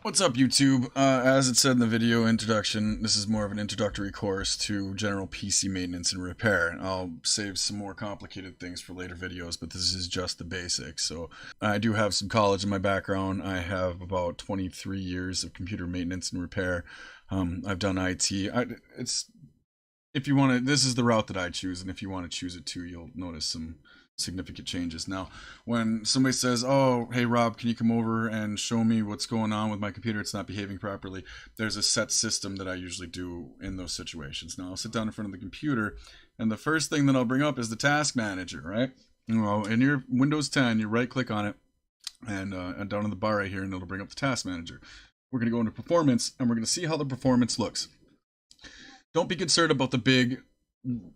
What's up, YouTube? As it said in the video introduction, this is more of an introductory course to general PC maintenance and repair. I'll save some more complicated things for later videos, but this is just the basics. So I do have some college in my background. I have about 23 years of computer maintenance and repair. I've done IT. If you want to, this is the route that I choose, and if you want to choose it too, you'll notice some significant changes. Now, when somebody says, "Oh, hey Rob, can you come over and show me what's going on with my computer? It's not behaving properly," there's a set system that I usually do in those situations. Now, I'll sit down in front of the computer, and the first thing that I'll bring up is the task manager, right? Well, in your Windows 10, you right click on it, and down in the bar right here, and it'll bring up the task manager. We're going to go into performance, and we're going to see how the performance looks. Don't be concerned about the big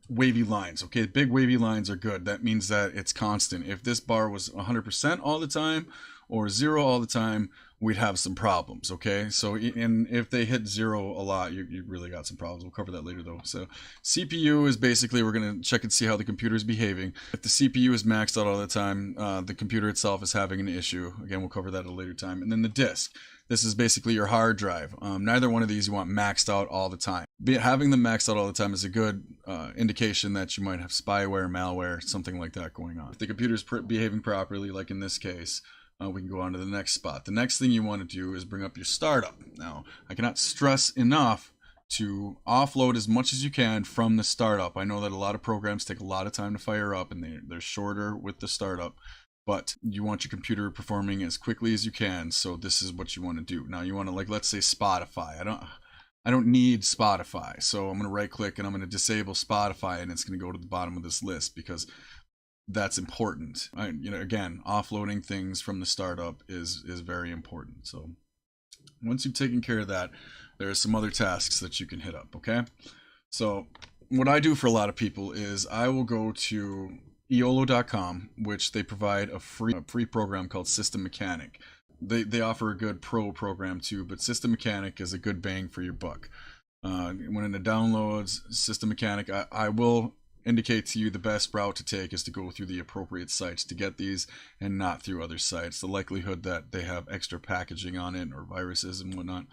wavy lines, okay? Big wavy lines are good. That means that it's constant. If this bar was 100% all the time or 0 all the time, we'd have some problems, okay? So, and if they hit 0 a lot, you really got some problems. We'll cover that later though. So CPU is basically, we're going to check and see how the computer is behaving. If the CPU is maxed out all the time, the computer itself is having an issue. Again, we'll cover that at a later time. And then the disk. This is basically your hard drive. Neither one of these you want maxed out all the time. Having them maxed out all the time is a good indication that you might have spyware, malware, something like that going on. If the computer's behaving properly, like in this case, we can go on to the next spot. The next thing you want to do is bring up your startup. Now, I cannot stress enough to offload as much as you can from the startup. I know that a lot of programs take a lot of time to fire up, and they're shorter with the startup. But you want your computer performing as quickly as you can, so this is what you want to do. Now you want to, like, let's say Spotify. I don't need Spotify, so I'm going to right click and I'm going to disable Spotify, and it's going to go to the bottom of this list because that's important. Again, offloading things from the startup is very important. So once you've taken care of that, there are some other tasks that you can hit up, okay? So what I do for a lot of people is I will go to eolo.com, which they provide a free program called System Mechanic. They offer a good pro program too, but System Mechanic is a good bang for your buck. When it downloads System Mechanic, I will indicate to you the best route to take is to go through the appropriate sites to get these and not through other sites. The likelihood that they have extra packaging on it or viruses and whatnot.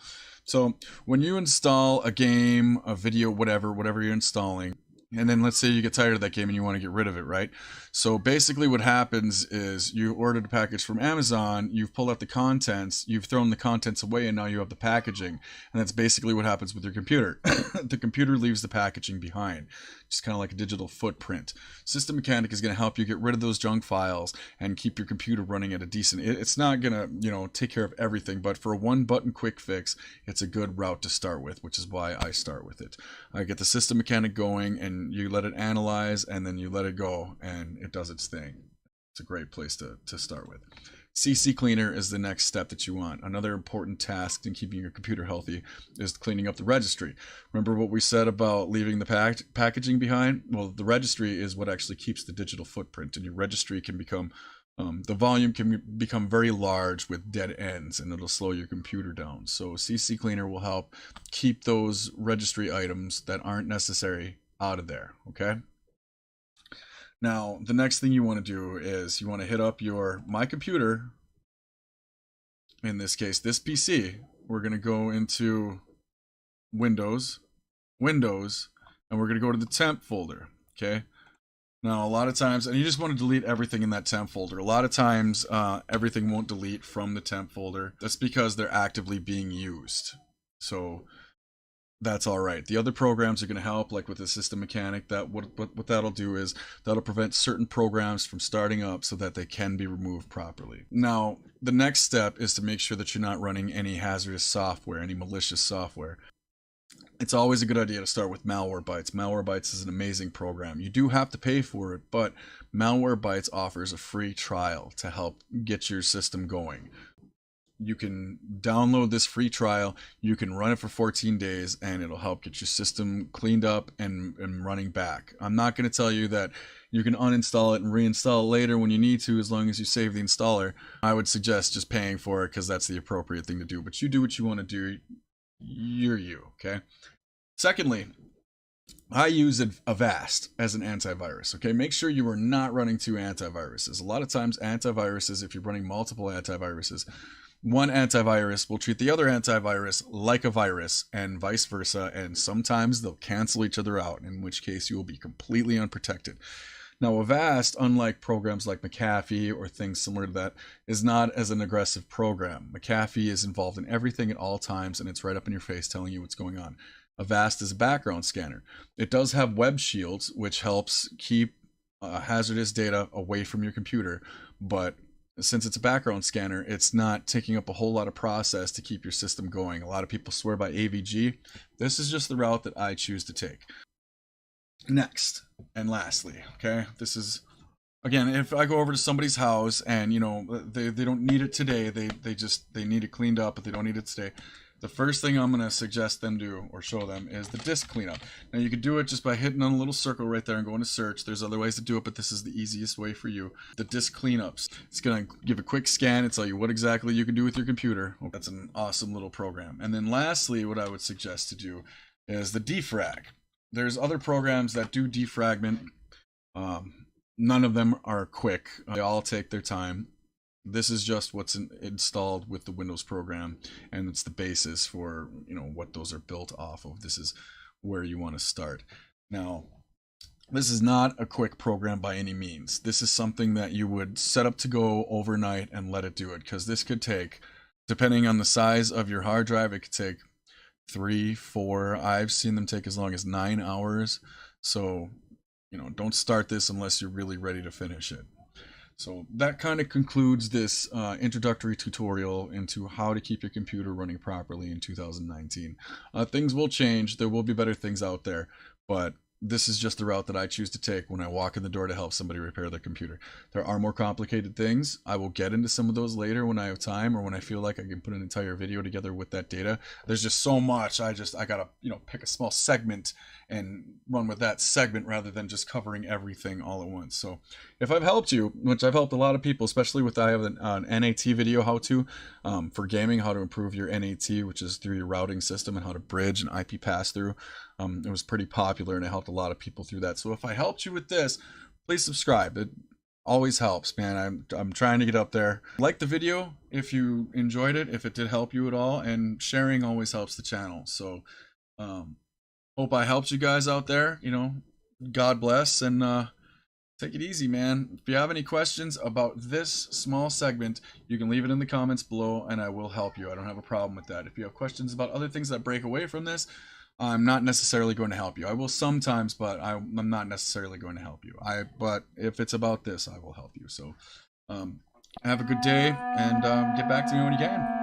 So when you install a game, a video, whatever you're installing, and then let's say you get tired of that game and you want to get rid of it, right? So basically what happens is you ordered a package from Amazon, you've pulled out the contents, you've thrown the contents away, and now you have the packaging. And that's basically what happens with your computer. The computer leaves the packaging behind. Just kind of like a digital footprint. System Mechanic is going to help you get rid of those junk files and keep your computer running at a decent... It's not going to, take care of everything, but for a one-button quick fix, it's a good route to start with, which is why I start with it. I get the System Mechanic going, and you let it analyze, and then you let it go, and it does its thing. It's a great place to start with. CCleaner is the next step that you want. Another important task in keeping your computer healthy is cleaning up the registry. Remember what we said about leaving the packaging behind? Well, the registry is what actually keeps the digital footprint, and your registry can become, the volume can become very large with dead ends, and it'll slow your computer down. So CCleaner will help keep those registry items that aren't necessary out of there, okay? Now, the next thing you want to do is you want to hit up my computer, in this case, this PC. We're going to go into Windows, and we're going to go to the temp folder, okay? Now, a lot of times, and you just want to delete everything in that temp folder. A lot of times, everything won't delete from the temp folder. That's because they're actively being used. So that's all right. The other programs are going to help, like with the System Mechanic. What that'll do is that'll prevent certain programs from starting up so that they can be removed properly. Now, the next step is to make sure that you're not running any hazardous software, any malicious software. It's always a good idea to start with Malwarebytes. Malwarebytes is an amazing program. You do have to pay for it, but Malwarebytes offers a free trial to help get your system going. You can download this free trial, you can run it for 14 days, and it'll help get your system cleaned up and running back. I'm not going to tell you that you can uninstall it and reinstall it later when you need to, as long as you save the installer. I would suggest just paying for it because that's the appropriate thing to do. But you do what you want to do. You're you, okay? Secondly, I use Avast as an antivirus, okay? Make sure you are not running two antiviruses. A lot of times antiviruses, if you're running multiple antiviruses, one antivirus will treat the other antivirus like a virus and vice versa, and sometimes they'll cancel each other out, in which case you will be completely unprotected. Now, Avast, unlike programs like McAfee or things similar to that, is not as an aggressive program. McAfee is involved in everything at all times, and it's right up in your face telling you what's going on. Avast is a background scanner. It does have web shields, which helps keep hazardous data away from your computer, but since it's a background scanner, it's not taking up a whole lot of process to keep your system going. A lot of people swear by AVG. This is just the route that I choose to take. Next and lastly, okay, this is, again, if I go over to somebody's house and, you know, they don't need it today, they need it cleaned up, but they don't need it today, the first thing I'm going to suggest them do or show them is the disk cleanup. Now, you could do it just by hitting on a little circle right there and going to search. There's other ways to do it, but this is the easiest way for you. The disk cleanups. It's going to give a quick scan and tell you what exactly you can do with your computer. Well, that's an awesome little program. And then lastly, what I would suggest to do is the defrag. There's other programs that do defragment. None of them are quick. They all take their time. This is just what's installed with the Windows program, and it's the basis for, you know, what those are built off of. This is where you want to start. Now, this is not a quick program by any means. This is something that you would set up to go overnight and let it do it, because this could take, depending on the size of your hard drive, it could take 3, 4, I've seen them take as long as 9 hours. So, you know, don't start this unless you're really ready to finish it. So that kind of concludes this introductory tutorial into how to keep your computer running properly in 2019. Things will change. There will be better things out there, but this is just the route that I choose to take when I walk in the door to help somebody repair their computer. There are more complicated things. I will get into some of those later when I have time, or when I feel like I can put an entire video together with that data. There's just so much. I gotta, you know, pick a small segment and run with that segment rather than just covering everything all at once. So if I've helped you, which I've helped a lot of people, especially with, I have an NAT video how to for gaming, how to improve your NAT, which is through your routing system, and how to bridge an IP pass through. It was pretty popular and it helped a lot of people through that. So if I helped you with this, please subscribe. It always helps, man. I'm trying to get up there. Like the video if you enjoyed it, if it did help you at all, and sharing always helps the channel. So hope I helped you guys out there. You know, God bless, and take it easy, man. If you have any questions about this small segment, you can leave it in the comments below and I will help you. I don't have a problem with that. If you have questions about other things that break away from this, I'm not necessarily going to help you. I will sometimes, but I'm not necessarily going to help you. But if it's about this, I will help you. So have a good day, and get back to me when you can.